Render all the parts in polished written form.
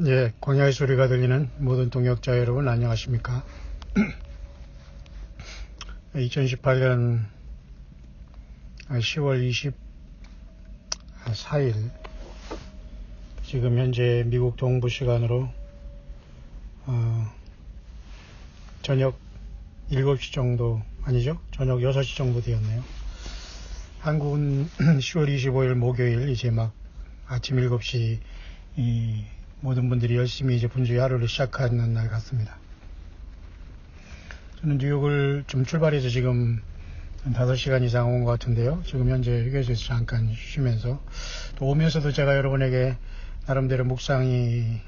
예, 광야의 소리가 들리는 모든 동역자 여러분 안녕하십니까? 2018년 10월 24일 지금 현재 미국 동부 시간으로 저녁 7시 정도 아니죠? 저녁 6시 정도 되었네요. 한국은 10월 25일 목요일 이제 막 아침 7시 모든 분들이 열심히 이제 분주히 하루를 시작하는 날 같습니다. 저는 뉴욕을 좀 출발해서 지금 한 5시간 이상 온 것 같은데요. 지금 현재 휴게소에서 잠깐 쉬면서 또 오면서도 제가 여러분에게 나름대로 묵상이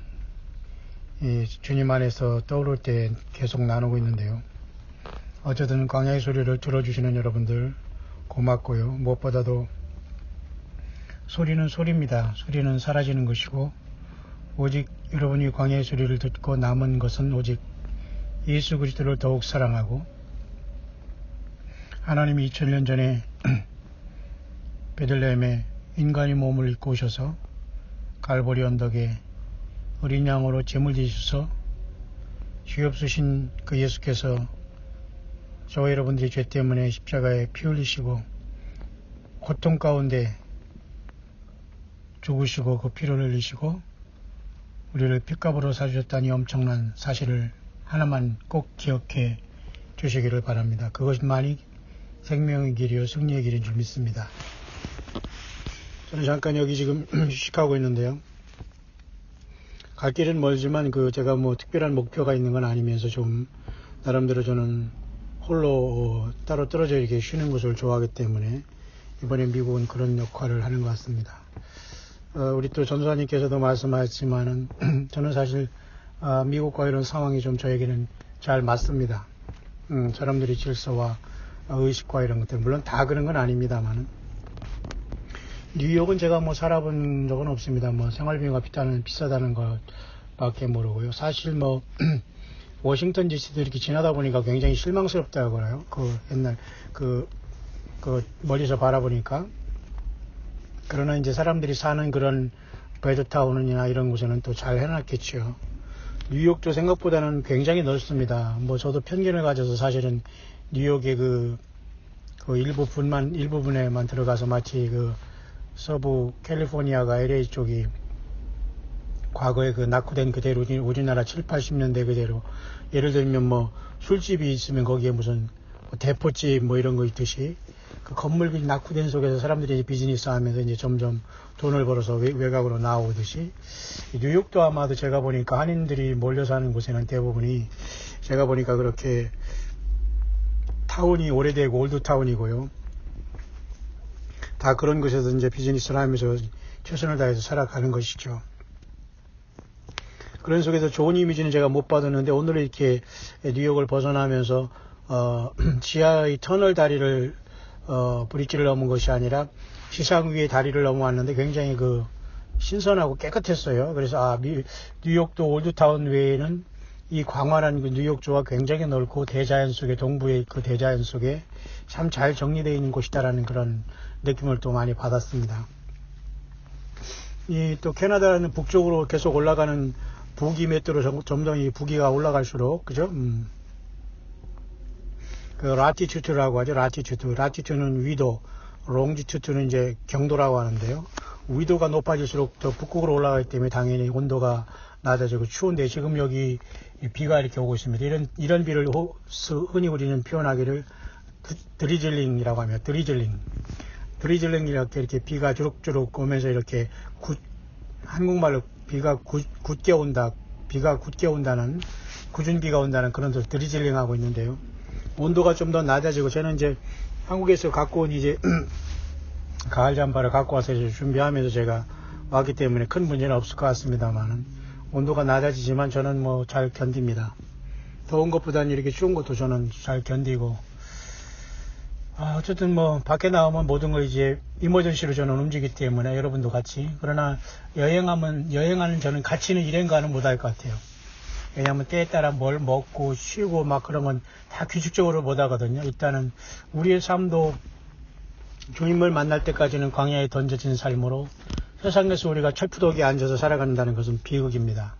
주님 안에서 떠오를 때 계속 나누고 있는데요. 어쨌든 광야의 소리를 들어주시는 여러분들 고맙고요. 무엇보다도 소리는 소리입니다. 소리는 사라지는 것이고 오직 여러분이 광야의 소리를 듣고 남은 것은 오직 예수 그리스도를 더욱 사랑하고 하나님이 2000년 전에 베들레헴에 인간의 몸을 입고 오셔서 갈보리 언덕에 어린 양으로 제물 드리셔서 죄 없으신 그 예수께서 저와 여러분들의 죄 때문에 십자가에 피 흘리시고 고통 가운데 죽으시고 그 피를 흘리시고 우리를 핏값으로 사주셨다니 엄청난 사실을 하나만 꼭 기억해 주시기를 바랍니다. 그것만이 생명의 길이요 승리의 길인 줄 믿습니다. 저는 잠깐 여기 지금 휴식하고 있는데요. 갈 길은 멀지만 제가 뭐 특별한 목표가 있는 건 아니면서 좀 나름대로 저는 홀로 따로 떨어져 이렇게 쉬는 것을 좋아하기 때문에 이번에 미국은 그런 역할을 하는 것 같습니다. 우리 또 전도사님께서도 말씀하셨지만은 저는 사실 미국과 이런 상황이 좀 저에게는 잘 맞습니다. 사람들이 질서와 의식과 이런 것들 물론 다 그런 건 아닙니다만은 뉴욕은 제가 뭐 살아본 적은 없습니다. 뭐 생활비가 비싸다는 것밖에 모르고요. 사실 뭐 워싱턴 DC도 이렇게 지나다 보니까 굉장히 실망스럽다고 그래요. 옛날 멀리서 바라보니까. 그러나 이제 사람들이 사는 그런 베드타운이나 이런 곳에는 또 잘 해놨겠죠. 뉴욕도 생각보다는 굉장히 넓습니다. 뭐 저도 편견을 가져서 사실은 뉴욕의 일부분에만 들어가서 마치 서부 캘리포니아가 LA 쪽이 과거에 낙후된 그대로 우리나라 7, 80년대 그대로 예를 들면 뭐 술집이 있으면 거기에 무슨 대포집 뭐 이런 거 있듯이 그 건물이 낙후된 속에서 사람들이 비즈니스 하면서 이제 점점 돈을 벌어서 외곽으로 나오듯이 뉴욕도 아마도 제가 보니까 한인들이 몰려 사는 곳에는 대부분이 제가 보니까 그렇게 타운이 오래되고 올드타운이고요. 다 그런 곳에서 이제 비즈니스를 하면서 최선을 다해서 살아가는 것이죠. 그런 속에서 좋은 이미지는 제가 못 받았는데 오늘 이렇게 뉴욕을 벗어나면서 지하의 터널 다리를 브릿지를 넘은 것이 아니라 시상 위의 다리를 넘어왔는데 굉장히 신선하고 깨끗했어요. 그래서 뉴욕도 올드타운 외에는 이 광활한 뉴욕주가 굉장히 넓고 대자연 속에 동부의 대자연 속에 참 잘 정리되어 있는 곳이다라는 그런 느낌을 또 많이 받았습니다. 또 캐나다는 북쪽으로 계속 올라가는 북이 맷도로 점점 이 북위가 올라갈수록 그죠? 라티튜드라고 하죠. 라티튜드는 위도, 롱지튜드는 이제 경도라고 하는데요. 위도가 높아질수록 더 북극으로 올라가기 때문에 당연히 온도가 낮아지고 추운데 지금 여기 비가 이렇게 오고 있습니다. 이런 비를 흔히 우리는 표현하기를 드리즐링이라고 하며 드리즐링 이렇게 비가 주룩주룩 오면서 이렇게 한국말로 비가 굳게 온다는 굳은 비가 온다는 그런 뜻 드리즐링 하고 있는데요. 온도가 좀 더 낮아지고 저는 이제 한국에서 갖고 온 이제 가을 잠바를 갖고 와서 이제 준비하면서 제가 왔기 때문에 큰 문제는 없을 것 같습니다만은 온도가 낮아지지만 저는 뭐 잘 견딥니다. 더운 것보다는 이렇게 추운 것도 저는 잘 견디고 어쨌든 뭐 밖에 나오면 모든 걸 이제 이머전시로 저는 움직이기 때문에 여러분도 같이 그러나 여행하는 저는 같이는 일행과는 못할 것 같아요. 왜냐하면 때에 따라 뭘 먹고 쉬고 막 그런 건 다 규칙적으로 못 하거든요. 일단은 우리의 삶도 주님을 만날 때까지는 광야에 던져진 삶으로 세상에서 우리가 철푸덕에 앉아서 살아간다는 것은 비극입니다.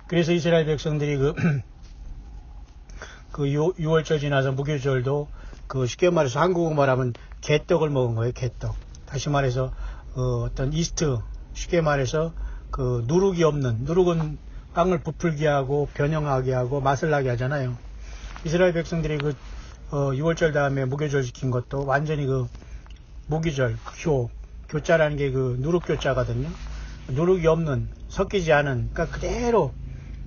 그래서 이스라엘 백성들이 그 6월절 지나서 무교절도 쉽게 말해서 한국어 말하면 개떡을 먹은 거예요. 개떡. 다시 말해서 어떤 이스트, 쉽게 말해서 누룩이 없는, 누룩은 빵을 부풀게 하고 변형하게 하고 맛을 나게 하잖아요. 이스라엘 백성들이 6월절 다음에 무교절 지킨 것도 완전히 무교절, 교자라는 게 누룩교자거든요. 누룩이 없는, 섞이지 않은, 그러니까 그대로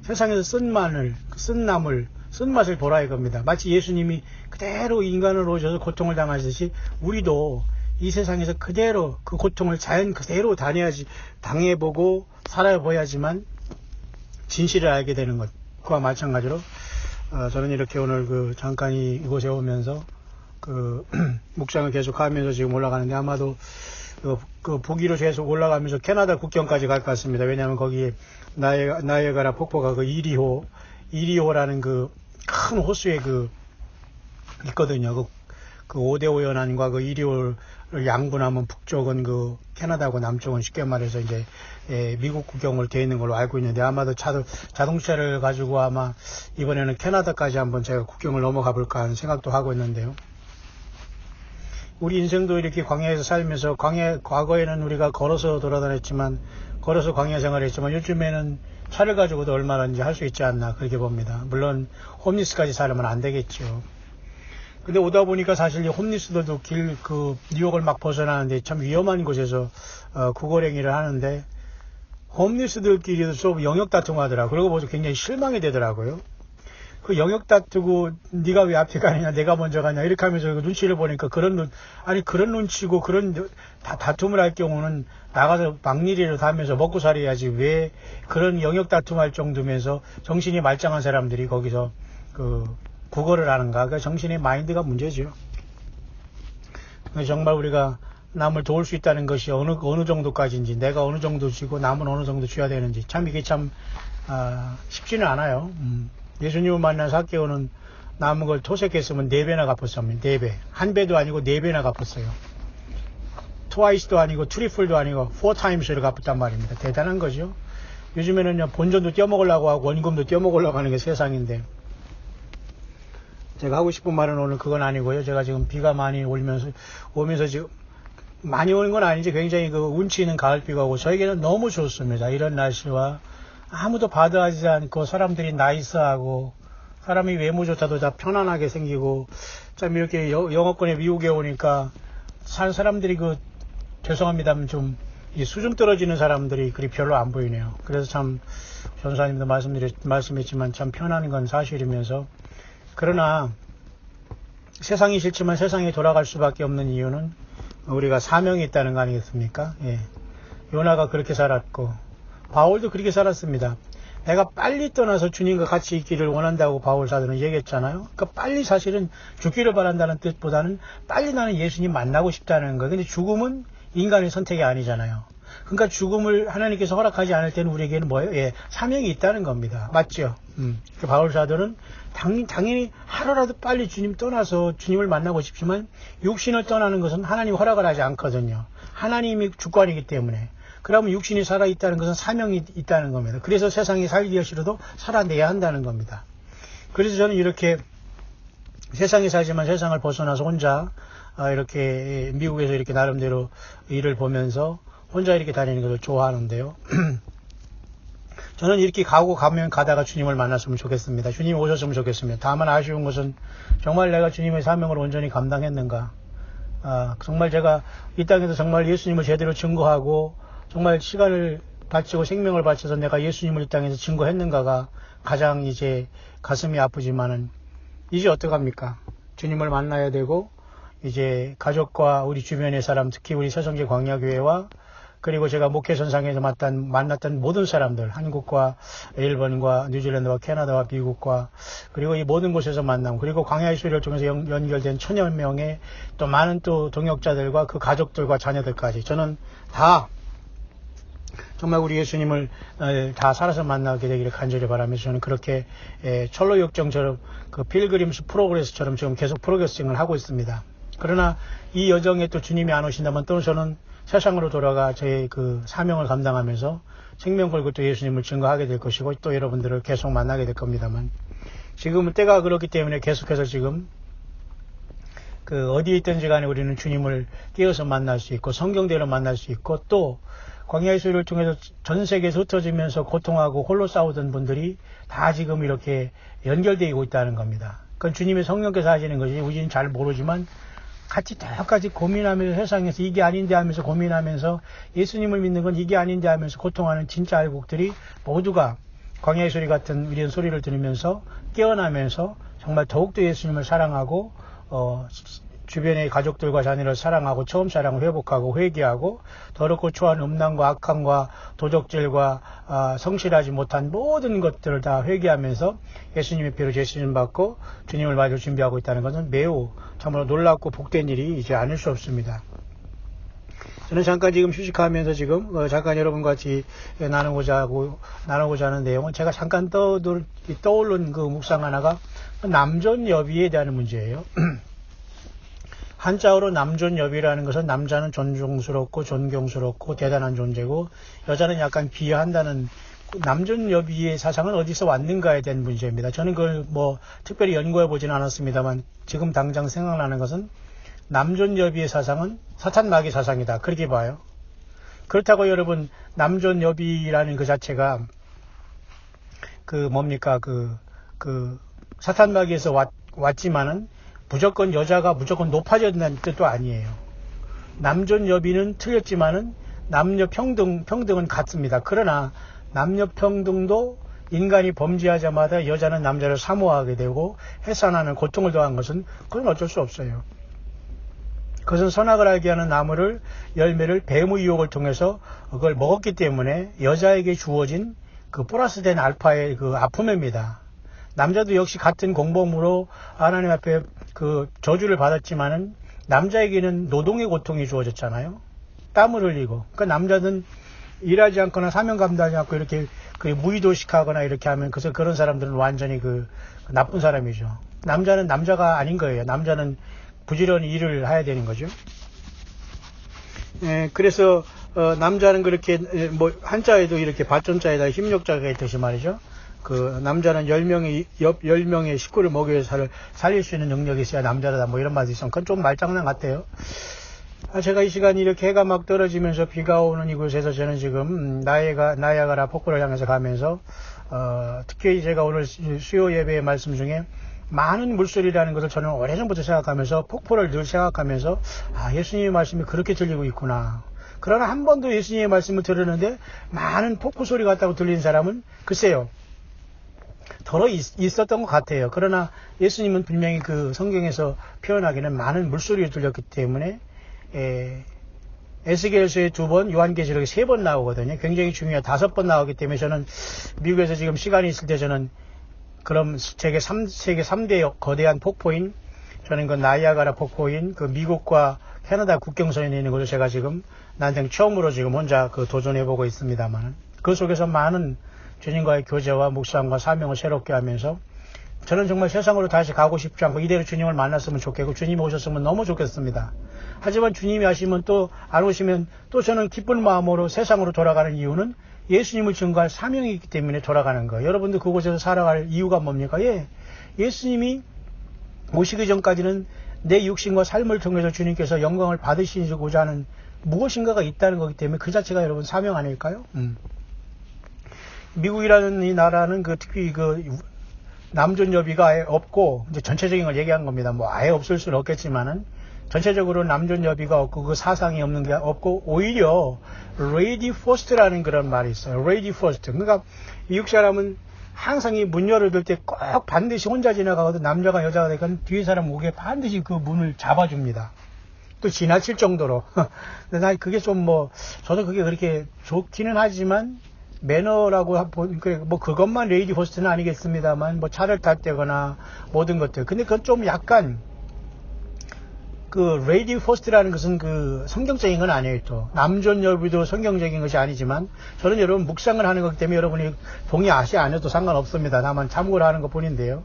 세상에서 쓴 마늘, 쓴 나물, 쓴맛을 보라 이겁니다. 마치 예수님이 그대로 인간으로 오셔서 고통을 당하듯이 우리도 이 세상에서 그대로 그 고통을 자연 그대로 당해보고 살아봐야지만 진실을 알게 되는 것과 마찬가지로 저는 이렇게 오늘 잠깐 이곳에 오면서 묵상을 계속 하면서 지금 올라가는데 아마도 북위로 계속 올라가면서 캐나다 국경까지 갈 것 같습니다. 왜냐하면 거기에 나이아가라 폭포가 이리호라는 큰 호수에 있거든요. 5대5 연안과 이리호를 양분하면 북쪽은 캐나다고 남쪽은 쉽게 말해서 이제 미국 국경을 돼 있는 걸로 알고 있는데 아마도 자동차를 가지고 아마 이번에는 캐나다까지 한번 제가 국경을 넘어가 볼까 하는 생각도 하고 있는데요. 우리 인생도 이렇게 광야에서 살면서 과거에는 우리가 걸어서 돌아다녔지만 걸어서 광야 생활했지만 요즘에는 차를 가지고도 얼마든지 할 수 있지 않나 그렇게 봅니다. 물론 홈리스까지 살면 안 되겠죠. 근데 오다 보니까 사실 이 홈리스들도 뉴욕을 막 벗어나는데 참 위험한 곳에서 구걸행위를 하는데 홈리스들끼리도 좀 영역 다툼하더라고요. 그러고 보서 굉장히 실망이 되더라고요. 영역 다투고 네가 왜 앞에 가느냐 내가 먼저 가냐 이렇게 하면서 눈치를 보니까 그런 눈치고 그런 다툼을 할 경우는 나가서 막일이라도 하면서 먹고 살아야지 왜 그런 영역 다툼할 정도면서 정신이 말짱한 사람들이 거기서 구걸을 하는가. 그 정신의 마인드가 문제죠. 정말 우리가 남을 도울 수 있다는 것이 어느 정도까지인지 내가 어느 정도 쥐고 남은 어느 정도 쥐어야 되는지 참 이게 참 쉽지는 않아요. 예수님을 만난 삭개오는 남은 걸 토색했으면 4배나 갚았습니다. 4배. 1배도 아니고 4배나 갚았어요. 트와이스도 아니고 트리플도 아니고 4times를 갚았단 말입니다. 대단한 거죠. 요즘에는 본전도 떼어먹으려고 하고 원금도 떼어먹으려고 하는 게 세상인데 제가 하고 싶은 말은 오늘 그건 아니고요. 제가 지금 비가 많이 오면서 지금 많이 오는 건 아닌지 굉장히 운치 있는 가을비가 오고 저에게는 너무 좋습니다. 이런 날씨와 아무도 바드하지 않고 사람들이 나이스하고 사람이 외모조차도 다 편안하게 생기고 참 이렇게 영어권에 미국에 오니까 산 사람들이 죄송합니다만 좀 수준 떨어지는 사람들이 그리 별로 안 보이네요. 그래서 참 전사님도 말씀했지만 참 편한 건 사실이면서 그러나 세상이 싫지만 세상이 돌아갈 수밖에 없는 이유는 우리가 사명이 있다는 거 아니겠습니까? 예. 요나가 그렇게 살았고 바울도 그렇게 살았습니다. 내가 빨리 떠나서 주님과 같이 있기를 원한다고 바울 사도는 얘기했잖아요. 그러니까 빨리 사실은 죽기를 바란다는 뜻보다는 빨리 나는 예수님 만나고 싶다는 거예요. 근데 죽음은 인간의 선택이 아니잖아요. 그러니까 죽음을 하나님께서 허락하지 않을 때는 우리에게는 뭐예요? 예, 사명이 있다는 겁니다. 맞죠? 바울 사도는 당연히 하루라도 빨리 주님 떠나서 주님을 만나고 싶지만 육신을 떠나는 것은 하나님 허락을 하지 않거든요. 하나님이 주관이기 때문에. 그러면 육신이 살아있다는 것은 사명이 있다는 겁니다. 그래서 세상이 살기가 싫어도 살아내야 한다는 겁니다. 그래서 저는 이렇게 세상에 살지만 세상을 벗어나서 혼자 이렇게 미국에서 이렇게 나름대로 일을 보면서 혼자 이렇게 다니는 것을 좋아하는데요. 저는 이렇게 가다가 주님을 만났으면 좋겠습니다. 주님이 오셨으면 좋겠습니다. 다만 아쉬운 것은 정말 내가 주님의 사명을 온전히 감당했는가. 정말 제가 이 땅에서 정말 예수님을 제대로 증거하고 정말 시간을 바치고 생명을 바쳐서 내가 예수님을 이 땅에서 증거했는가가 가장 이제 가슴이 아프지만은 이제 어떡합니까? 주님을 만나야 되고 이제 가족과 우리 주변의 사람 특히 우리 서성계 광야교회와 그리고 제가 목회선상에서 만났던 모든 사람들 한국과 일본과 뉴질랜드와 캐나다와 미국과 그리고 이 모든 곳에서 만남 그리고 광야의 소리를 통해서 연결된 1000여 명의 또 많은 또 동역자들과 그 가족들과 자녀들까지 저는 다 정말 우리 예수님을 다 살아서 만나게 되기를 간절히 바라면서 저는 그렇게 철로역정처럼 그 필그림스 프로그레스처럼 지금 계속 프로그레싱을 하고 있습니다. 그러나 이 여정에 또 주님이 안 오신다면 또 저는 세상으로 돌아가 저의 그 사명을 감당하면서 생명 걸고 또 예수님을 증거하게 될 것이고 또 여러분들을 계속 만나게 될 겁니다만 지금은 때가 그렇기 때문에 계속해서 지금 그 어디에 있든지 간에 우리는 주님을 깨어서 만날 수 있고 성경대로 만날 수 있고 또 광야의 소리를 통해서 전 세계에서 흩어지면서 고통하고 홀로 싸우던 분들이 다 지금 이렇게 연결되고 있다는 겁니다. 그건 주님의 성령께서 하시는 것이 우리는 잘 모르지만 같이 똑같이 고민하면서 세상에서 이게 아닌데 하면서 고민하면서 예수님을 믿는 건 이게 아닌데 하면서 고통하는 진짜 알곡들이 모두가 광야의 소리 같은 우리의 소리를 들으면서 깨어나면서 정말 더욱더 예수님을 사랑하고 주변의 가족들과 자녀를 사랑하고 처음 사랑을 회복하고 회개하고 더럽고 추한 음란과 악함과 도적질과 성실하지 못한 모든 것들을 다 회개하면서 예수님의 피로 제수님 받고 주님을 맞을 준비하고 있다는 것은 매우 참으로 놀랍고 복된 일이 이제 아닐 수 없습니다. 저는 잠깐 지금 휴식하면서 지금 잠깐 여러분과 같이 나누고자 하는 내용은 제가 잠깐 떠오른 그 묵상 하나가 남존여비에 대한 문제예요. 한자어로 남존여비라는 것은 남자는 존중스럽고 존경스럽고 대단한 존재고 여자는 약간 비하한다는 남존여비의 사상은 어디서 왔는가에 대한 문제입니다. 저는 그걸 뭐 특별히 연구해 보지는 않았습니다만 지금 당장 생각나는 것은 남존여비의 사상은 사탄 마귀 사상이다. 그렇게 봐요. 그렇다고 여러분 남존여비라는 그 자체가 그 뭡니까 그 사탄 마귀에서 왔지만은 무조건 여자가 무조건 높아져야 된다는 뜻도 아니에요. 남존여비는 틀렸지만은 남녀 평등은 같습니다. 그러나 남녀 평등도 인간이 범죄하자마자 여자는 남자를 사모하게 되고 해산하는 고통을 더한 것은 그건 어쩔 수 없어요. 그것은 선악을 알게 하는 나무를 열매를 뱀의 유혹을 통해서 그걸 먹었기 때문에 여자에게 주어진 그 플러스된 알파의 그 아픔입니다. 남자도 역시 같은 공범으로 하나님 앞에 그 저주를 받았지만은 남자에게는 노동의 고통이 주어졌잖아요. 땀을 흘리고. 그러니까 남자는 일하지 않거나 사명 감당하지 않고 이렇게 그 무의도식하거나 이렇게 하면 그래서 그런 사람들은 완전히 그 나쁜 사람이죠. 남자는 남자가 아닌 거예요. 남자는 부지런히 일을 해야 되는 거죠. 그래서 남자는 그렇게 뭐 한자에도 이렇게 받존자에다 힘력자가 있듯이 말이죠. 그 남자는 10명의 식구를 먹여 위해서 살릴 수 있는 능력이 있어야 남자다 뭐 이런 말이 있으면 그건 좀 말장난 같아요. 제가 이 시간 이렇게 해가 막 떨어지면서 비가 오는 이곳에서 저는 지금 나야가라 폭포를 향해서 가면서 특히 제가 오늘 수요 예배의 말씀 중에 많은 물소리라는 것을 저는 오래전부터 생각하면서 폭포를 늘 생각하면서 예수님의 말씀이 그렇게 들리고 있구나. 그러나 한 번도 예수님의 말씀을 들었는데 많은 폭포 소리 같다고 들리는 사람은 글쎄요. 더러 있었던 것 같아요. 그러나 예수님은 분명히 그 성경에서 표현하기는 많은 물소리를 들렸기 때문에 에스겔서에 2번, 요한계시록에 3번 나오거든요. 굉장히 중요해요. 5번 나오기 때문에 저는 미국에서 지금 시간이 있을 때 저는 그럼 세계 3대 거대한 폭포인 저는 그 나이아가라 폭포인 그 미국과 캐나다 국경선에 있는 곳을 제가 지금 난생 처음으로 지금 혼자 그 도전해보고 있습니다만 그 속에서 많은 주님과의 교제와 묵상과 사명을 새롭게 하면서 저는 정말 세상으로 다시 가고 싶지 않고 이대로 주님을 만났으면 좋겠고 주님이 오셨으면 너무 좋겠습니다. 하지만 주님이 하시면 또 안 오시면 또 저는 기쁜 마음으로 세상으로 돌아가는 이유는 예수님을 증거할 사명이 있기 때문에 돌아가는 거예요. 여러분들 그곳에서 살아갈 이유가 뭡니까? 예수님이 오시기 전까지는 내 육신과 삶을 통해서 주님께서 영광을 받으시고자 하는 무엇인가가 있다는 거기 때문에 그 자체가 여러분 사명 아닐까요? 미국이라는 이 나라는 특히 남존여비가 아예 없고 이제 전체적인 걸 얘기한 겁니다. 뭐 아예 없을 수는 없겠지만은 전체적으로 남존여비가 없고 그 사상이 없는 게 없고 오히려 레이디 퍼스트라는 그런 말이 있어요. 레이디 퍼스트. 그러니까 미국 사람은 항상 이 문 열어둘 때 꼭 반드시 혼자 지나가거든 남자가 여자가 되니까 뒤에 사람 오게 반드시 그 문을 잡아줍니다. 또 지나칠 정도로. 근데 난 그게 좀 저도 그게 그렇게 좋기는 하지만 매너라고 보니까 그것만 레이디 퍼스트는 아니겠습니다만 차를 탈 때거나 모든 것들. 근데 그건 좀 약간 그 레이디 퍼스트라는 것은 그 성경적인 건 아니에요. 또 남존여비도 성경적인 것이 아니지만 저는 여러분 묵상을 하는 거기 때문에 여러분이 동의하시 안 해도 상관없습니다. 다만 참고를 하는 것 뿐인데요.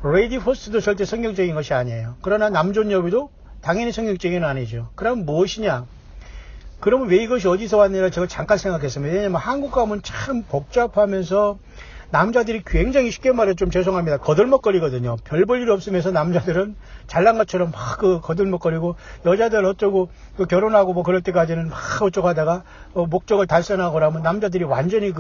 레이디 퍼스트도 절대 성경적인 것이 아니에요. 그러나 남존여비도 당연히 성경적인 건 아니죠. 그럼 무엇이냐? 그러면 왜 이것이 어디서 왔느냐 제가 잠깐 생각했습니다. 왜냐면 한국 가면 참 복잡하면서 남자들이 굉장히 쉽게 말해 좀 죄송합니다. 거들먹거리거든요. 별 볼 일 없으면서 남자들은 잘난 것처럼 막 거들먹거리고 여자들 어쩌고 결혼하고 뭐 그럴 때까지는 막 어쩌고 하다가 목적을 달성하고 나면 남자들이 완전히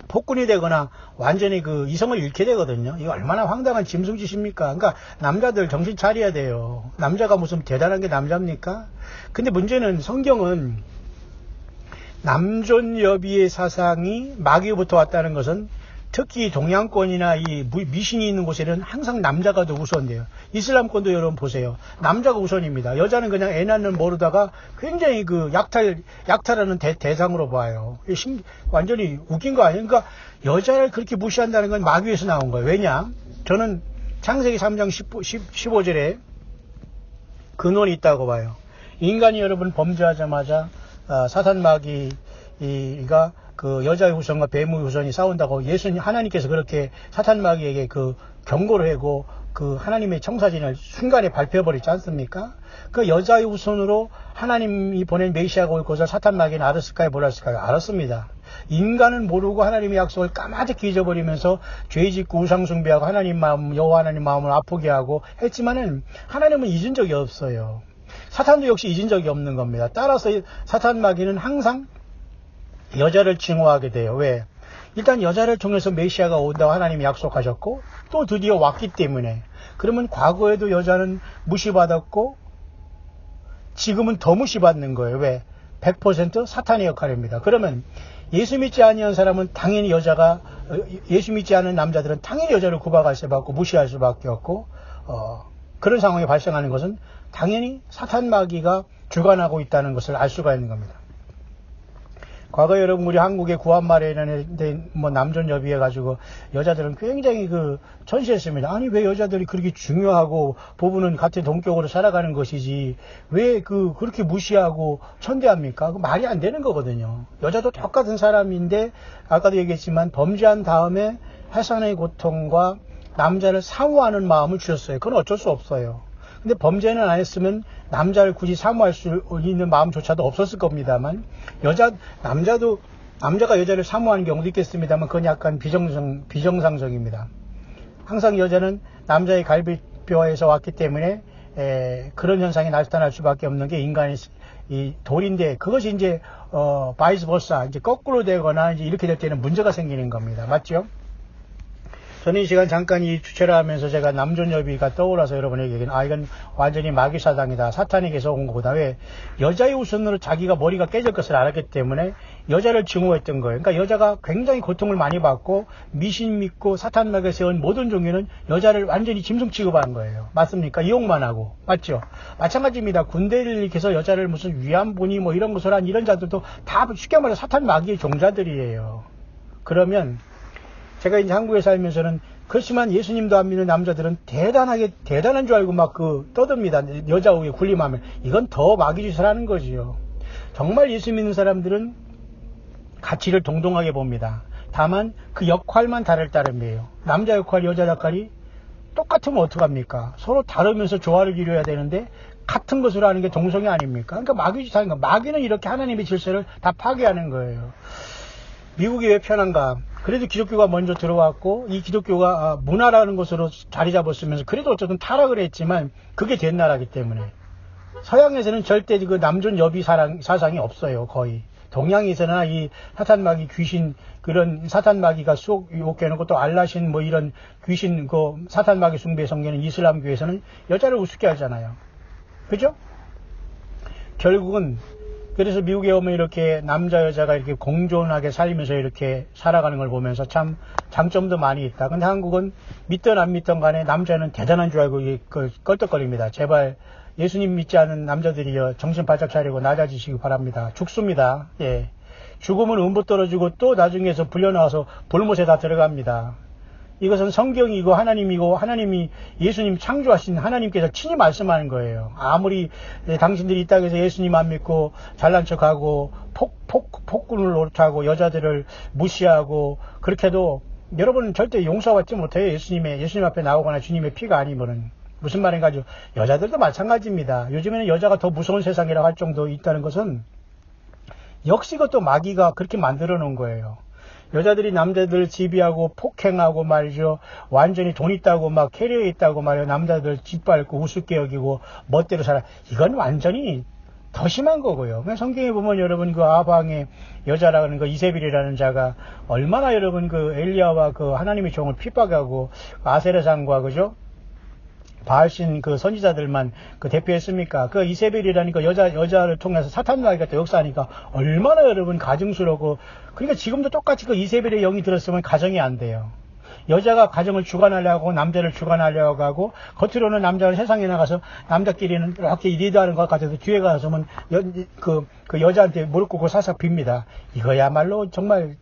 폭군이 되거나 완전히 이성을 잃게 되거든요. 이거 얼마나 황당한 짐승짓입니까? 그러니까 남자들 정신 차려야 돼요. 남자가 무슨 대단한 게 남자입니까? 근데 문제는 성경은 남존여비의 사상이 마귀부터 왔다는 것은 특히 동양권이나 이 미신이 있는 곳에는 항상 남자가 더 우선돼요. 이슬람권도 여러분 보세요. 남자가 우선입니다. 여자는 그냥 애 낳는 모르다가 굉장히 약탈하는 대상으로 봐요. 완전히 웃긴 거 아니에요? 그러니까 여자를 그렇게 무시한다는 건 마귀에서 나온 거예요. 왜냐? 저는 창세기 3장 15절에 근원이 있다고 봐요. 인간이 여러분 범죄하자마자 사탄 마귀가 여자의 후손과 뱀의 후손이 싸운다고 하나님께서 그렇게 사탄 마귀에게 경고를 하고 하나님의 청사진을 순간에 발표해버리지 않습니까? 여자의 후손으로 하나님이 보낸 메시아가 올 것을 사탄 마귀는 알았을까요? 몰랐을까요? 알았습니다. 인간은 모르고 하나님의 약속을 까마득히 잊어버리면서 죄짓고 우상숭배하고 여호와 하나님 마음을 아프게 하고 했지만은 하나님은 잊은 적이 없어요. 사탄도 역시 잊은 적이 없는 겁니다. 따라서 사탄 마귀는 항상 여자를 증오하게 돼요. 왜? 일단 여자를 통해서 메시아가 온다고 하나님이 약속하셨고 또 드디어 왔기 때문에. 그러면 과거에도 여자는 무시받았고 지금은 더 무시받는 거예요. 왜? 100% 사탄의 역할입니다. 그러면 예수 믿지 아니한 사람은 당연히 예수 믿지 않은 남자들은 당연히 여자를 구박할 수밖에 없고 무시할 수밖에 없고 그런 상황이 발생하는 것은 당연히 사탄 마귀가 주관하고 있다는 것을 알 수가 있는 겁니다. 과거 여러분 우리 한국의 구한말에는 남존여비 해가지고 여자들은 굉장히 천시했습니다. 아니 왜 여자들이 그렇게 중요하고 부부는 같은 동격으로 살아가는 것이지 왜 그렇게 무시하고 천대합니까? 말이 안 되는 거거든요. 여자도 똑같은 사람인데 아까도 얘기했지만 범죄한 다음에 해산의 고통과 남자를 사모하는 마음을 주셨어요. 그건 어쩔 수 없어요. 근데 범죄는 안 했으면 남자를 굳이 사모할 수 있는 마음조차도 없었을 겁니다만 남자가 여자를 사모하는 경우도 있겠습니다만 그건 약간 비정상적입니다. 항상 여자는 남자의 갈비뼈에서 왔기 때문에 그런 현상이 나타날 수밖에 없는 게 인간의 이 돌인데 그것이 이제 바이스 버사 이제 거꾸로 되거나 이제 이렇게 될 때는 문제가 생기는 겁니다. 맞죠? 저는 이 시간 잠깐 이 주체를 하면서 제가 남존여비가 떠올라서 여러분에게 이건 완전히 마귀사당이다. 사탄에게서 온 거다. 왜? 여자의 우선으로 자기가 머리가 깨질 것을 알았기 때문에 여자를 증오했던 거예요. 그러니까 여자가 굉장히 고통을 많이 받고 미신 믿고 사탄 마귀에 세운 모든 종교는 여자를 완전히 짐승 취급한 거예요. 맞습니까? 이용만 하고. 맞죠? 마찬가지입니다. 군대를 일으켜서 여자를 무슨 위안부니 이런 것을 한 이런 자들도 다 쉽게 말해 사탄 마귀의 종자들이에요. 그러면 제가 이제 한국에 살면서는 그렇지만 예수님도 안 믿는 남자들은 대단한 줄 알고 막 떠듭니다. 여자 위에 군림하면. 이건 더 마귀짓을 하는 거지요. 정말 예수 믿는 사람들은 가치를 동등하게 봅니다. 다만 그 역할만 다를 따름이에요. 남자 역할, 여자 역할이 똑같으면 어떡합니까? 서로 다르면서 조화를 이루어야 되는데 같은 것으로 하는 게 동성이 아닙니까? 그러니까 마귀짓 하는 거. 마귀는 이렇게 하나님의 질서를 다 파괴하는 거예요. 미국이 왜 편한가? 그래도 기독교가 먼저 들어왔고 이 기독교가 문화라는 것으로 자리 잡았으면서 그래도 어쨌든 타락을 했지만 그게 된 나라이기 때문에 서양에서는 절대 남존여비 사상이 없어요. 거의 동양에서나 이 사탄마귀 귀신 그런 사탄마귀가 쏙 욕해놓고 또 알라신 이런 귀신 사탄마귀 숭배 성계는 이슬람교에서는 여자를 우습게 하잖아요. 그죠? 결국은 그래서 미국에 오면 이렇게 남자 여자가 이렇게 공존하게 살면서 이렇게 살아가는 걸 보면서 참 장점도 많이 있다. 근데 한국은 믿든 안 믿든 간에 남자는 대단한 줄 알고 껄떡거립니다. 제발 예수님 믿지 않은 남자들이요 정신 바짝 차리고 낮아지시기 바랍니다. 죽습니다. 예. 죽으면 음부 떨어지고 또 나중에서 불려나와서 볼못에 다 들어갑니다. 이것은 성경이고 하나님이 예수님 창조하신 하나님께서 친히 말씀하는 거예요. 아무리 당신들이 이 땅에서 예수님 안 믿고 잘난 척하고 폭군을 노릇하고 여자들을 무시하고 그렇게 해도 여러분은 절대 용서받지 못해요. 예수님 앞에 나오거나 주님의 피가 아니면은. 무슨 말인가 하죠. 여자들도 마찬가지입니다. 요즘에는 여자가 더 무서운 세상이라고 할 정도 있다는 것은 역시 그것도 마귀가 그렇게 만들어 놓은 거예요. 여자들이 남자들 지배하고 폭행하고 말이죠. 완전히 돈 있다고 막 캐리어 있다고 말이요. 남자들 짓밟고 우습게 여기고 멋대로 살아. 이건 완전히 더 심한 거고요. 성경에 보면 여러분 그 아방의 여자라는 그 이세벨이라는 자가 얼마나 여러분 그 엘리야와 그 하나님의 종을 핍박하고 아세라상과 그죠? 바알신 그 선지자들만 그 대표했습니까? 그 이세벨이라는 그 여자를 통해서 사탄 마귀가 또 역사하니까 얼마나 여러분 가증스러고, 그러니까 지금도 똑같이 그 이세벨의 영이 들었으면 가정이 안 돼요. 여자가 가정을 주관하려고 하고 남자를 주관하려고 하고, 겉으로는 남자가 세상에 나가서 남자끼리는 이렇게 리드하는 것 같아서 뒤에 가서면 그 여자한테 무릎 꿇고 살짝 빕니다. 이거야말로 정말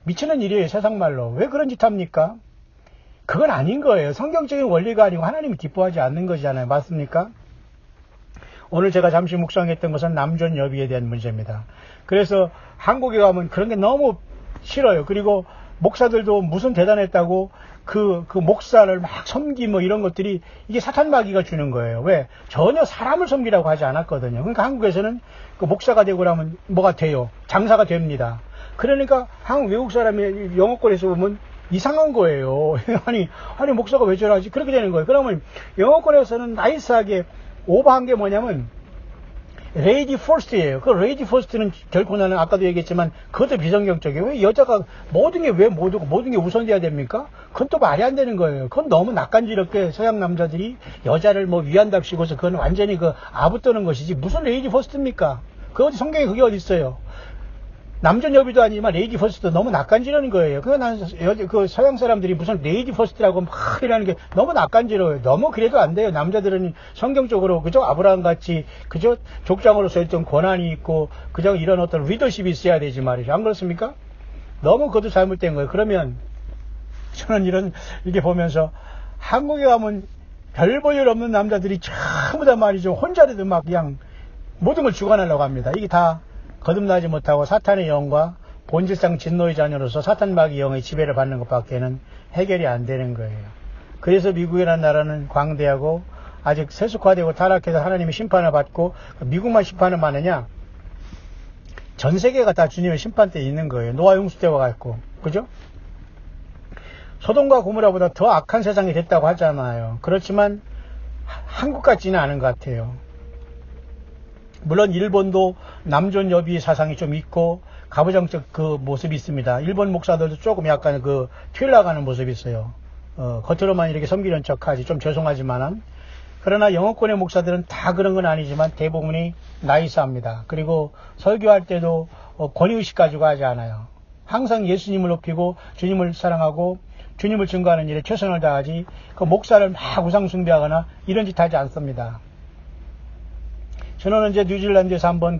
미치는 일이에요. 세상 말로. 왜 그런 짓 합니까? 그건 아닌 거예요. 성경적인 원리가 아니고 하나님이 기뻐하지 않는 것이잖아요. 맞습니까? 오늘 제가 잠시 묵상했던 것은 남존 여비에 대한 문제입니다. 그래서 한국에 가면 그런 게 너무 싫어요. 그리고 목사들도 무슨 대단했다고 그 목사를 막 섬기 뭐 이런 것들이 이게 사탄 마귀가 주는 거예요. 왜? 전혀 사람을 섬기라고 하지 않았거든요. 그러니까 한국에서는 그 목사가 되고 나면 뭐가 돼요? 장사가 됩니다. 그러니까 한국 외국 사람이 영어권에서 보면 이상한 거예요. 아니 목사가 왜 저러지? 그렇게 되는 거예요. 그러면 영어권에서는 나이스하게 오버한 게 뭐냐면 레이디 퍼스트예요. 그 레이디 퍼스트는 결코 나는 아까도 얘기했지만 그것도 비성경적이에요. 왜 여자가 모든 게 왜 모든 게 우선돼야 됩니까? 그건 또 말이 안 되는 거예요. 그건 너무 낯간지럽게 서양 남자들이 여자를 뭐 위한답시고서 그건 완전히 그 아부떠는 것이지 무슨 레이디 퍼스트입니까? 그 어디 성경에 그게 어디 있어요? 남전 여비도 아니지만 레이디 퍼스트도 너무 낯간지러는 거예요. 그 서양 사람들이 무슨 레이디 퍼스트라고 막 이라는 게 너무 낯간지러워요. 너무 그래도 안 돼요. 남자들은 성경적으로 그저 아브라함 같이 그저 족장으로서 어떤 권한이 있고 그저 이런 어떤 리더십이 있어야 되지 말이죠. 안 그렇습니까? 너무 그것도 잘못된 거예요. 그러면 저는 이렇게 보면서 한국에 가면 별 볼 일 없는 남자들이 전부 다 말이죠. 혼자라도 막 그냥 모든 걸 주관하려고 합니다. 이게 다 거듭나지 못하고 사탄의 영과 본질상 진노의 자녀로서 사탄 마귀 영의 지배를 받는 것밖에는 해결이 안 되는 거예요. 그래서 미국이라는 나라는 광대하고 아직 세속화되고 타락해서 하나님의 심판을 받고 미국만 심판을 받느냐? 전 세계가 다 주님의 심판대에 있는 거예요. 노아 홍수 때와 같고. 그죠? 소돔과 고모라보다 더 악한 세상이 됐다고 하잖아요. 그렇지만 한국 같지는 않은 것 같아요. 물론 일본도 남존 여비 사상이 좀 있고 가부장적 그 모습이 있습니다. 일본 목사들도 조금 약간 그 튀어나가는 모습이 있어요. 겉으로만 이렇게 섬기는 척하지 좀 죄송하지만은. 그러나 영어권의 목사들은 다 그런 건 아니지만 대부분이 나이스합니다. 그리고 설교할 때도 권위의식 가지고 하지 않아요. 항상 예수님을 높이고 주님을 사랑하고 주님을 증거하는 일에 최선을 다하지 그 목사를 막 우상숭배하거나 이런 짓 하지 않습니다. 저는 이제 뉴질랜드에서 한번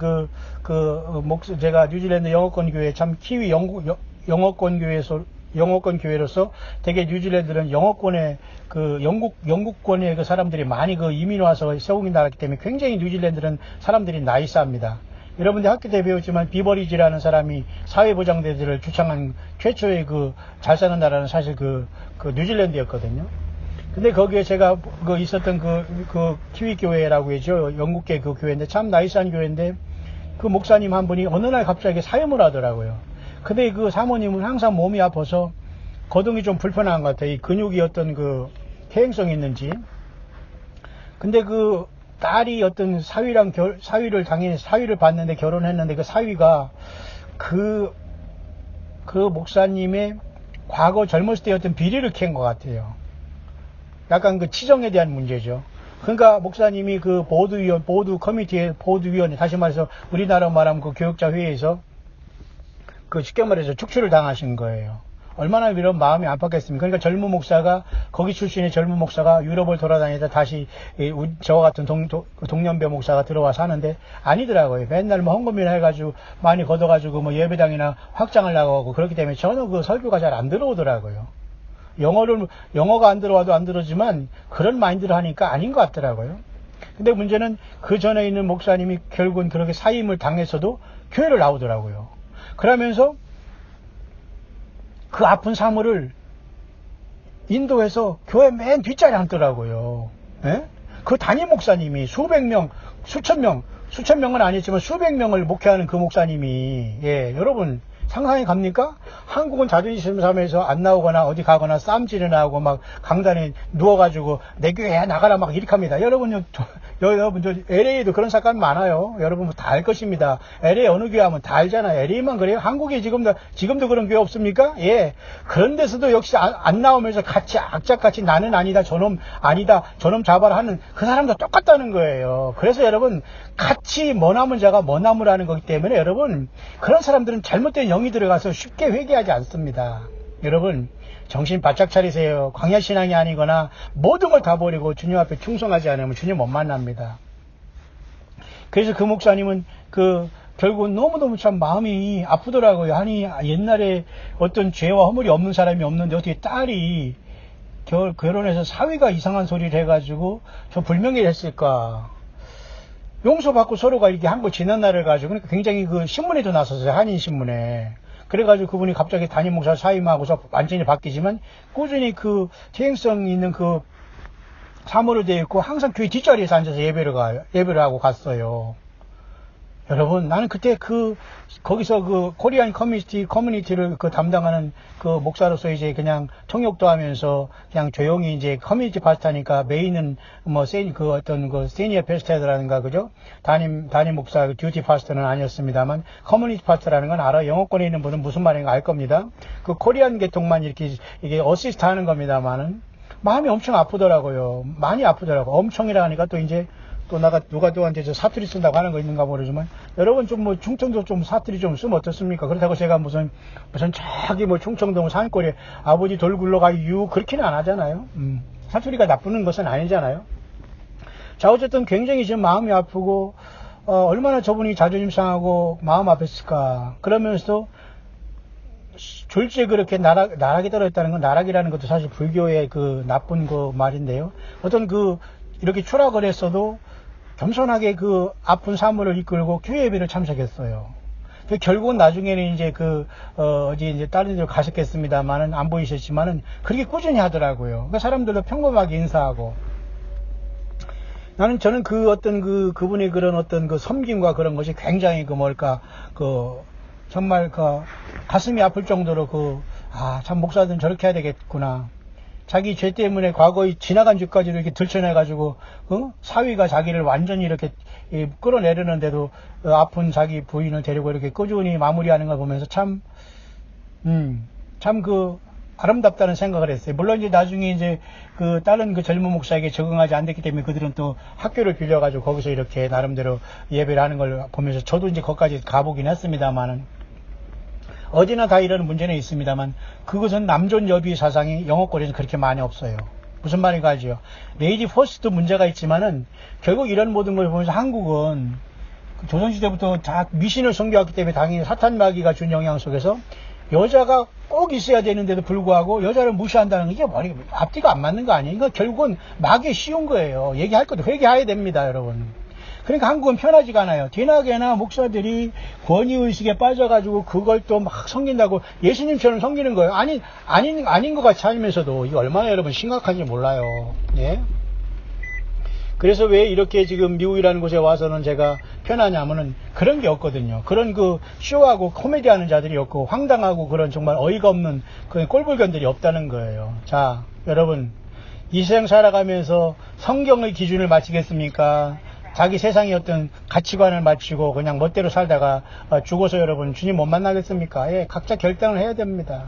제가 뉴질랜드 영어권 교회 참 키위 영어권 교회로서 되게 뉴질랜드는 영어권의 영국권의 그 사람들이 많이 그 이민 와서 세우긴 나랐기 때문에 굉장히 뉴질랜드는 사람들이 나이스합니다. 여러분들 학교 때 배웠지만 비버리지라는 사람이 사회보장제도를 주창한 최초의 잘 사는 나라는 사실 뉴질랜드였거든요. 근데 거기에 제가 있었던 키위 교회라고 했죠. 영국계 그 교회인데 참 나이스한 교회인데 그 목사님 한 분이 어느 날 갑자기 사임을 하더라고요. 근데 그 사모님은 항상 몸이 아파서 거동이 좀 불편한 것 같아요. 이 근육이 어떤 퇴행성이 있는지. 근데 그 딸이 어떤 사위를 봤는데 결혼했는데 그 사위가 그 목사님의 과거 젊었을 때 어떤 비리를 캔 것 같아요. 약간 치정에 대한 문제죠. 그러니까 목사님이 보드위원회, 다시 말해서 우리나라 말하면 그 교육자 회의에서 쉽게 말해서 축출을 당하신 거예요. 얼마나 이런 마음이 안팎겠습니까? 그러니까 젊은 목사가, 거기 출신의 젊은 목사가 유럽을 돌아다니다 다시 저와 같은 동년배 목사가 들어와서 하는데 아니더라고요. 맨날 헌금이나 해가지고 많이 걷어가지고 예배당이나 확장하려고 하고 그렇기 때문에 전혀 설교가 잘 안 들어오더라고요. 영어가 안 들어와도 안 들어지만 그런 마인드를 하니까 아닌 것 같더라고요. 근데 문제는 그 전에 있는 목사님이 결국은 그렇게 사임을 당했어도 교회를 나오더라고요. 그러면서 그 아픈 사물을 인도해서 교회 맨 뒷자리에 앉더라고요. 예? 그 담임 목사님이 수천 명은 아니지만 수백 명을 목회하는 그 목사님이, 예, 여러분, 상상이 갑니까? 한국은 자존심 삼아서 안 나오거나 어디 가거나 쌈질을 하고 막 강단에 누워가지고 내 교회야 나가라 막 이렇게 합니다. 여러분, LA에도 그런 사건 많아요. 여러분 다 알 것입니다. LA 어느 교회 하면 다 알잖아요. LA만 그래요? 한국에 지금도 그런 교회 없습니까? 예. 그런 데서도 역시 안 나오면서 같이 악착같이 나는 아니다, 저놈 아니다, 저놈 잡아라 하는 그 사람도 똑같다는 거예요. 그래서 여러분, 같이 머나문 자가 머나무라는 거기 때문에 여러분, 그런 사람들은 잘못된 영이 들어가서 쉽게 회개하지 않습니다. 여러분, 정신 바짝 차리세요. 광야 신앙이 아니거나 모든 걸 다 버리고 주님 앞에 충성하지 않으면 주님 못 만납니다. 그래서 그 목사님은 결국은 너무너무 참 마음이 아프더라고요. 아니, 옛날에 어떤 죄와 허물이 없는 사람이 없는데 어떻게 딸이 결혼해서 사위가 이상한 소리를 해가지고 저 불명예를 했을까. 용서받고 서로가 이렇게 한 거 지난 날을 가지고, 그러니까 굉장히 그 신문에도 나섰어요. 한인신문에. 그래가지고 그분이 갑자기 담임 목사 사임하고서 완전히 바뀌지만 꾸준히 그 퇴행성 있는 그 사모로 되어 있고 항상 교회 뒷자리에서 앉아서 예배를 하고 갔어요. 여러분, 나는 그때 거기서 그 코리안 커뮤니티를 담당하는 그 목사로서 이제 그냥 통역도 하면서 그냥 조용히 이제 커뮤니티 파스타니까 메인은 뭐 세니어 페스타라든가 그죠? 담임 목사 듀티 파스타는 아니었습니다만 커뮤니티 파스타라는 건 알아. 영어권에 있는 분은 무슨 말인가 알 겁니다. 그 코리안 계통만 이게 어시스트 하는 겁니다만은 마음이 엄청 아프더라고요. 많이 아프더라고요. 엄청이라 하니까 또 이제 누가 또한테 저 사투리 쓴다고 하는 거 있는가 모르지만, 여러분 좀 뭐 충청도 좀 사투리 좀 쓰면 어떻습니까? 그렇다고 제가 무슨 저기 뭐 충청도 산골에 아버지 돌 굴러가 그렇게는 안 하잖아요. 사투리가 나쁘는 것은 아니잖아요. 자, 어쨌든 굉장히 지금 마음이 아프고, 얼마나 저분이 자존심 상하고 마음 아팠을까. 그러면서도 졸지에 그렇게 나락에 떨어졌다는 건, 나락이라는 것도 사실 불교의 그 나쁜 그 말인데요. 이렇게 추락을 했어도 겸손하게 그 아픈 사물을 이끌고 교회 예배를 참석했어요. 결국은 나중에는 이제 어디 이제 다른 데로 가셨겠습니다만은, 안 보이셨지만은, 그렇게 꾸준히 하더라고요. 그러니까 사람들도 평범하게 인사하고. 저는 그분의 그런 어떤 그 섬김과 그런 것이 굉장히 정말 가슴이 아플 정도로 참 목사들은 저렇게 해야 되겠구나. 자기 죄 때문에 과거에 지나간 죄까지도 이렇게 들춰내가지고, 사위가 자기를 완전히 이렇게 끌어내려는데도 아픈 자기 부인을 데리고 이렇게 꾸준히 마무리하는 걸 보면서 참 아름답다는 생각을 했어요. 물론 이제 나중에 이제 다른 젊은 목사에게 적응하지 않았기 때문에 그들은 또 학교를 빌려가지고 거기서 이렇게 나름대로 예배를 하는 걸 보면서 저도 이제 거기까지 가보긴 했습니다만은, 어디나 다 이런 문제는 있습니다만, 그것은 남존여비 사상이 영어권에는 그렇게 많이 없어요. 무슨 말인가 하죠. 레이디 퍼스트 문제가 있지만은, 결국 이런 모든 걸 보면서 한국은 조선시대부터 다 미신을 섬겨왔기 때문에 당연히 사탄 마귀가 준 영향 속에서 여자가 꼭 있어야 되는데도 불구하고 여자를 무시한다는 게 앞뒤가 안 맞는 거 아니에요? 이거 결국은 마귀에 씌운 거예요. 얘기할 것도 회개해야 됩니다, 여러분. 그러니까 한국은 편하지가 않아요. 디나게나 목사들이 권위의식에 빠져가지고 그걸 또 막 섬긴다고 예수님처럼 섬기는 거예요. 아닌 것 같이 하면서도 이게 얼마나 여러분 심각한지 몰라요. 예? 그래서 왜 이렇게 지금 미국이라는 곳에 와서는 제가 편하냐면은 그런 게 없거든요. 그런 쇼하고 코미디 하는 자들이 없고 황당하고 그런 정말 어이가 없는 그런 꼴불견들이 없다는 거예요. 자, 여러분, 이 세상 살아가면서 성경의 기준을 맞추겠습니까? 자기 세상의 어떤 가치관을 맞추고 그냥 멋대로 살다가 죽어서 여러분 주님 못 만나겠습니까? 예, 각자 결단을 해야 됩니다.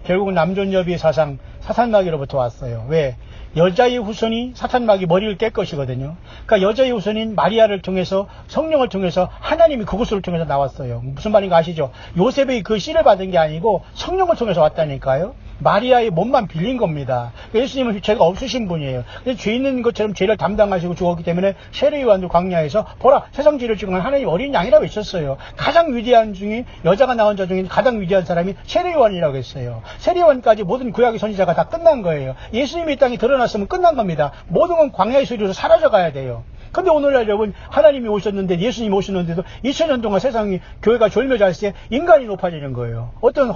결국은 남존여비의 사상, 사탄마귀로부터 왔어요. 왜? 여자의 후손이 사탄마귀 머리를 깰 것이거든요. 그러니까 여자의 후손인 마리아를 통해서, 성령을 통해서 하나님이 그곳을 통해서 나왔어요. 무슨 말인가 아시죠? 요셉의 그 씨를 받은 게 아니고 성령을 통해서 왔다니까요. 마리아의 몸만 빌린 겁니다. 예수님은 죄가 없으신 분이에요. 그래서 죄 있는 것처럼 죄를 담당하시고 죽었기 때문에 세례요한도 광야에서 보라, 세상 죄를 지은 하나님 어린 양이라고 했었어요. 가장 위대한 중에, 여자가 나온 자 중에 가장 위대한 사람이 세례요한이라고 했어요. 세례요한까지 모든 구약의 선지자가 다 끝난 거예요. 예수님이 이 땅에 드러났으면 끝난 겁니다. 모든 건 광야의 소리로 사라져 가야 돼요. 근데 오늘날 여러분, 하나님이 오셨는데, 예수님이 오셨는데도 2000년 동안 세상이 교회가 졸며잘 때 인간이 높아지는 거예요. 어떤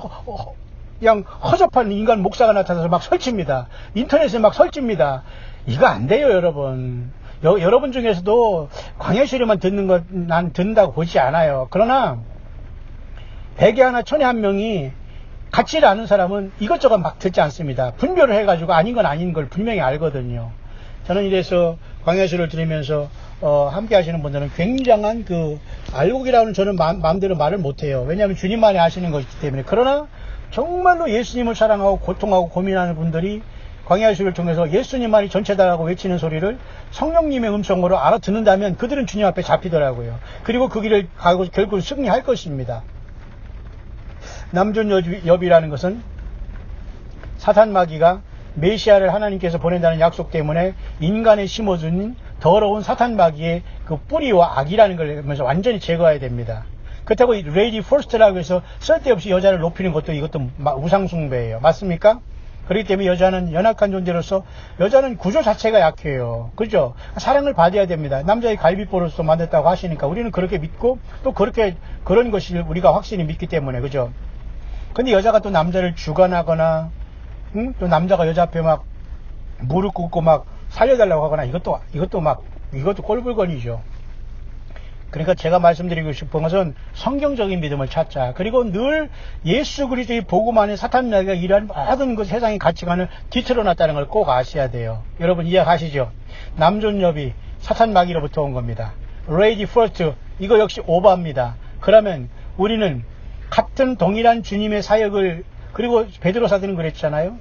그냥 허접한 인간 목사가 나타나서 막 설칩니다. 인터넷에 막 설칩니다. 이거 안 돼요, 여러분. 여러분 중에서도 광야시리만 듣는 것, 난 듣는다고 보지 않아요. 그러나, 100에 하나, 1000에 한 명이 같지를 않은 사람은 이것저것 막 듣지 않습니다. 분별을 해가지고 아닌 건 아닌 걸 분명히 알거든요. 저는 이래서 광야시를 들으면서, 함께 하시는 분들은 굉장한 알곡이라고는 저는 마음대로 말을 못해요. 왜냐하면 주님만이 아시는 것이기 때문에. 그러나, 정말로 예수님을 사랑하고 고통하고 고민하는 분들이 광야시를 통해서 예수님만이 전체다라고 외치는 소리를 성령님의 음성으로 알아듣는다면 그들은 주님 앞에 잡히더라고요. 그리고 그 길을 가고 결국 승리할 것입니다. 남존여비라는 것은 사탄 마귀가 메시아를 하나님께서 보낸다는 약속 때문에 인간에 심어준 더러운 사탄 마귀의 그 뿌리와 악이라는 걸 하면서 완전히 제거해야 됩니다. 그렇다고 레이디 퍼스트라고 해서 쓸데없이 여자를 높이는 것도 이것도 우상숭배예요. 맞습니까? 그렇기 때문에 여자는 연약한 존재로서 여자는 구조 자체가 약해요. 그죠? 사랑을 받아야 됩니다. 남자의 갈비뼈로서 만들었다고 하시니까 우리는 그렇게 믿고 또 그런 것을 우리가 확실히 믿기 때문에 그죠? 근데 여자가 또 남자를 주관하거나 또 남자가 여자 앞에 막 무릎 꿇고 막 살려달라고 하거나 이것도 꼴불건이죠. 그러니까 제가 말씀드리고 싶은 것은 성경적인 믿음을 찾자. 그리고 늘 예수 그리스도의 복음 안에 사탄 마귀가 일하는 모든 그 세상의 가치관을 뒤틀어놨다는 걸 꼭 아셔야 돼요. 여러분 이해하시죠? 남존여비 사탄 마귀로부터 온 겁니다. Lady First 이거 역시 오바입니다. 그러면 우리는 같은 동일한 주님의 사역을 그리고 베드로 사도는 그랬잖아요.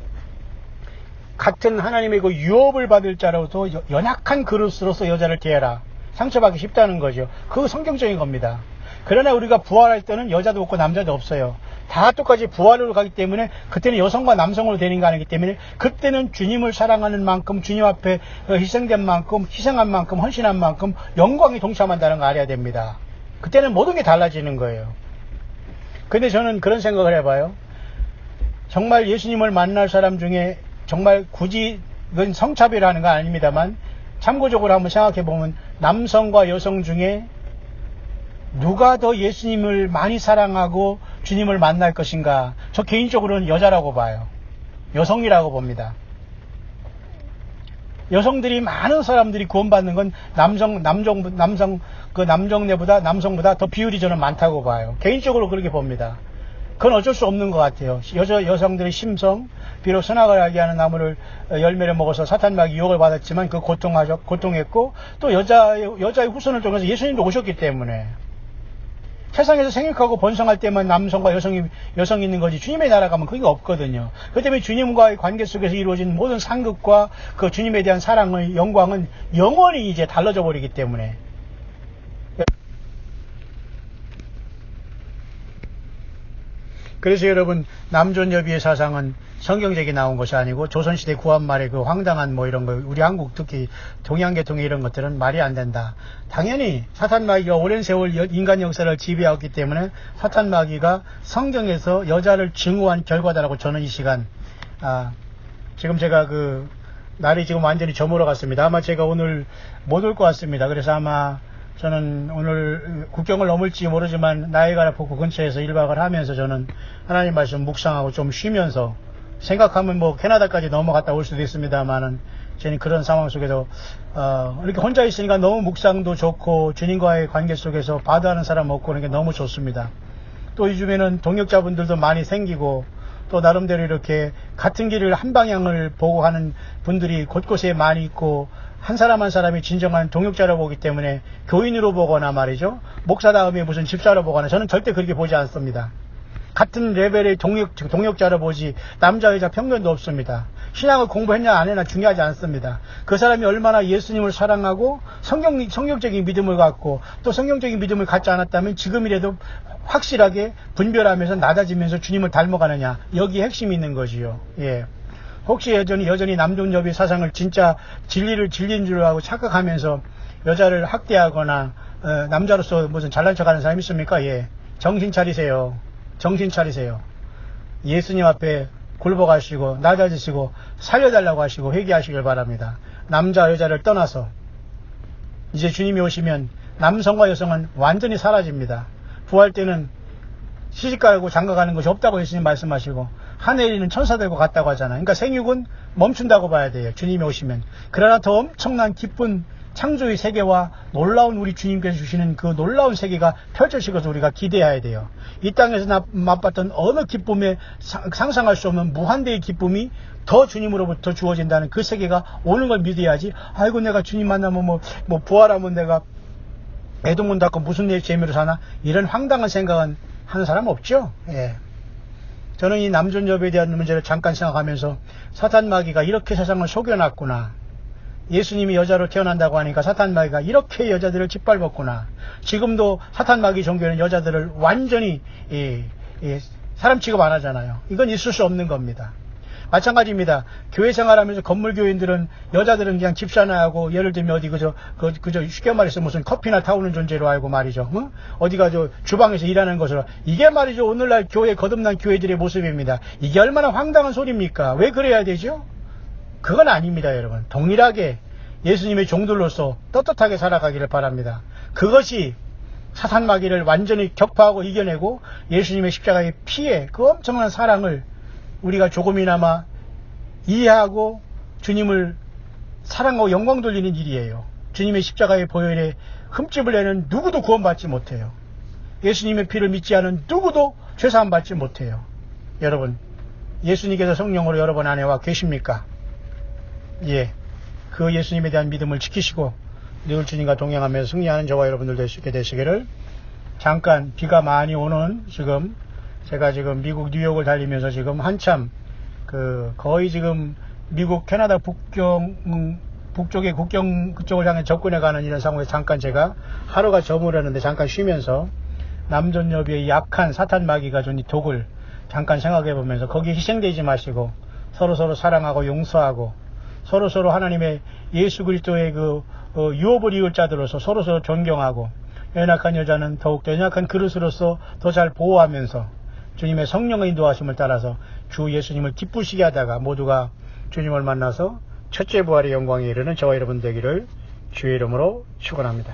같은 하나님의 그 유업을 받을 자로도 연약한 그릇으로서 여자를 대해라. 상처받기 쉽다는 거죠. 그거 성경적인 겁니다. 그러나 우리가 부활할 때는 여자도 없고 남자도 없어요. 다 똑같이 부활으로 가기 때문에 그때는 여성과 남성으로 되는 게 아니기 때문에 그때는 주님을 사랑하는 만큼 주님 앞에 희생된 만큼 희생한 만큼 헌신한 만큼 영광이 동참한다는 걸 알아야 됩니다. 그때는 모든 게 달라지는 거예요. 근데 저는 그런 생각을 해봐요. 정말 예수님을 만날 사람 중에 정말 굳이 이건 성차별하는 건 아닙니다만 참고적으로 한번 생각해 보면 남성과 여성 중에 누가 더 예수님을 많이 사랑하고 주님을 만날 것인가? 저 개인적으로는 여자라고 봐요. 여성이라고 봅니다. 여성들이 많은 사람들이 구원받는 건 남성내보다 남성보다 더 비율이 저는 많다고 봐요. 개인적으로 그렇게 봅니다. 그건 어쩔 수 없는 것 같아요. 여성들의 심성, 비록 선악을 알게 하는 나무를 열매를 먹어서 사탄 마귀 유혹을 받았지만 그 고통했고 또 여자의 후손을 통해서 예수님도 오셨기 때문에 세상에서 생육하고 번성할 때만 남성과 여성이 있는 거지 주님의 나라 가면 그게 없거든요. 그렇기 때문에 주님과의 관계 속에서 이루어진 모든 상급과 그 주님에 대한 사랑의 영광은 영원히 이제 달라져 버리기 때문에 그래서 여러분 남존여비의 사상은 성경적이 나온 것이 아니고 조선시대 구한말의 그 황당한 이런 거 우리 한국 특히 동양계통의 이런 것들은 말이 안 된다. 당연히 사탄 마귀가 오랜 세월 인간 역사를 지배하기 때문에 사탄 마귀가 성경에서 여자를 증오한 결과다라고 저는 이 시간 지금 제가 날이 지금 완전히 저물어 갔습니다. 아마 제가 오늘 못 올 것 같습니다. 그래서 아마 저는 오늘 국경을 넘을지 모르지만 나이가라 폭포 근처에서 1박을 하면서 저는 하나님 말씀 묵상하고 좀 쉬면서 생각하면 캐나다까지 넘어갔다 올 수도 있습니다만은 저는 그런 상황 속에서 이렇게 혼자 있으니까 너무 묵상도 좋고 주님과의 관계 속에서 바다하는 사람 없고 그런 게 너무 좋습니다. 또 요즘에는 동역자분들도 많이 생기고 또 나름대로 이렇게 같은 길을 한 방향을 보고 하는 분들이 곳곳에 많이 있고 한 사람 한 사람이 진정한 동역자로 보기 때문에 교인으로 보거나 말이죠. 목사 다음에 무슨 집사로 보거나 저는 절대 그렇게 보지 않습니다. 같은 레벨의 동역자로 보지 남자 여자 편견도 없습니다. 신앙을 공부했냐 안 했냐 중요하지 않습니다. 그 사람이 얼마나 예수님을 사랑하고 성경적인 믿음을 갖고 또 성경적인 믿음을 갖지 않았다면 지금이라도 확실하게 분별하면서 낮아지면서 주님을 닮아가느냐 여기에 핵심이 있는 거지요. 예. 혹시 여전히 남존여비 사상을 진짜 진리인 줄 알고 착각하면서 여자를 학대하거나 남자로서 무슨 잘난 척하는 사람이 있습니까? 예. 정신 차리세요. 정신 차리세요. 예수님 앞에 굴복하시고 낮아지시고 살려달라고 하시고 회개하시길 바랍니다. 남자 여자를 떠나서 이제 주님이 오시면 남성과 여성은 완전히 사라집니다. 부활 때는 시집가고 장가가는 것이 없다고 예수님 말씀하시고 하늘에는 천사 되고 같다고 하잖아요. 그러니까 생육은 멈춘다고 봐야 돼요. 주님이 오시면. 그러나 더 엄청난 기쁜 창조의 세계와 놀라운 우리 주님께서 주시는 그 놀라운 세계가 펼쳐질 것을 우리가 기대해야 돼요. 이 땅에서 맛봤던 어느 기쁨에 상상할 수 없는 무한대의 기쁨이 더 주님으로부터 주어진다는 그 세계가 오는 걸 믿어야지. 아이고 내가 주님 만나면 뭐 부활하면 내가 애동문 닫고 무슨 재미로 사나, 이런 황당한 생각은 하는 사람 없죠. 예. 저는 이 남존 여배에 대한 문제를 잠깐 생각하면서 사탄 마귀가 이렇게 세상을 속여놨구나. 예수님이 여자로 태어난다고 하니까 사탄 마귀가 이렇게 여자들을 짓밟았구나. 지금도 사탄 마귀 종교는 여자들을 완전히 사람 취급 안 하잖아요. 이건 있을 수 없는 겁니다. 마찬가지입니다. 교회 생활하면서 건물 교인들은 여자들은 그냥 집사나하고 예를 들면 어디 그저 쉽게 말해서 무슨 커피나 타오는 존재로 알고 말이죠. 응? 어디가 주방에서 일하는 것으로. 이게 말이죠. 오늘날 교회 거듭난 교회들의 모습입니다. 이게 얼마나 황당한 소리입니까? 왜 그래야 되죠? 그건 아닙니다, 여러분. 동일하게 예수님의 종들로서 떳떳하게 살아가기를 바랍니다. 그것이 사탄 마귀를 완전히 격파하고 이겨내고 예수님의 십자가의 피에 그 엄청난 사랑을 우리가 조금이나마 이해하고 주님을 사랑하고 영광 돌리는 일이에요. 주님의 십자가의 보혈에 흠집을 내는 누구도 구원받지 못해요. 예수님의 피를 믿지 않은 누구도 죄사함 받지 못해요. 여러분, 예수님께서 성령으로 여러분 안에 와 계십니까? 예, 그 예수님에 대한 믿음을 지키시고 늘 주님과 동행하면서 승리하는 저와 여러분들 되시기를. 잠깐 비가 많이 오는 제가 지금 미국 뉴욕을 달리면서 지금 한참 거의 지금 미국 캐나다 북쪽의 국경 그쪽을 향해 접근해 가는 이런 상황에서 잠깐 제가 하루가 저물었는데 잠깐 쉬면서 남존여비의 약한 사탄 마귀가 준 이 독을 잠깐 생각해 보면서 거기에 희생되지 마시고 서로 사랑하고 용서하고 서로 하나님의 예수 그리스도의 유업을 이을 자들로서 서로 존경하고 연약한 여자는 더욱더 연약한 그릇으로서 더 잘 보호하면서 주님의 성령의 인도하심을 따라서 주 예수님을 기쁘시게 하다가 모두가 주님을 만나서 첫째 부활의 영광에 이르는 저와 여러분 되기를 주의 이름으로 축원합니다.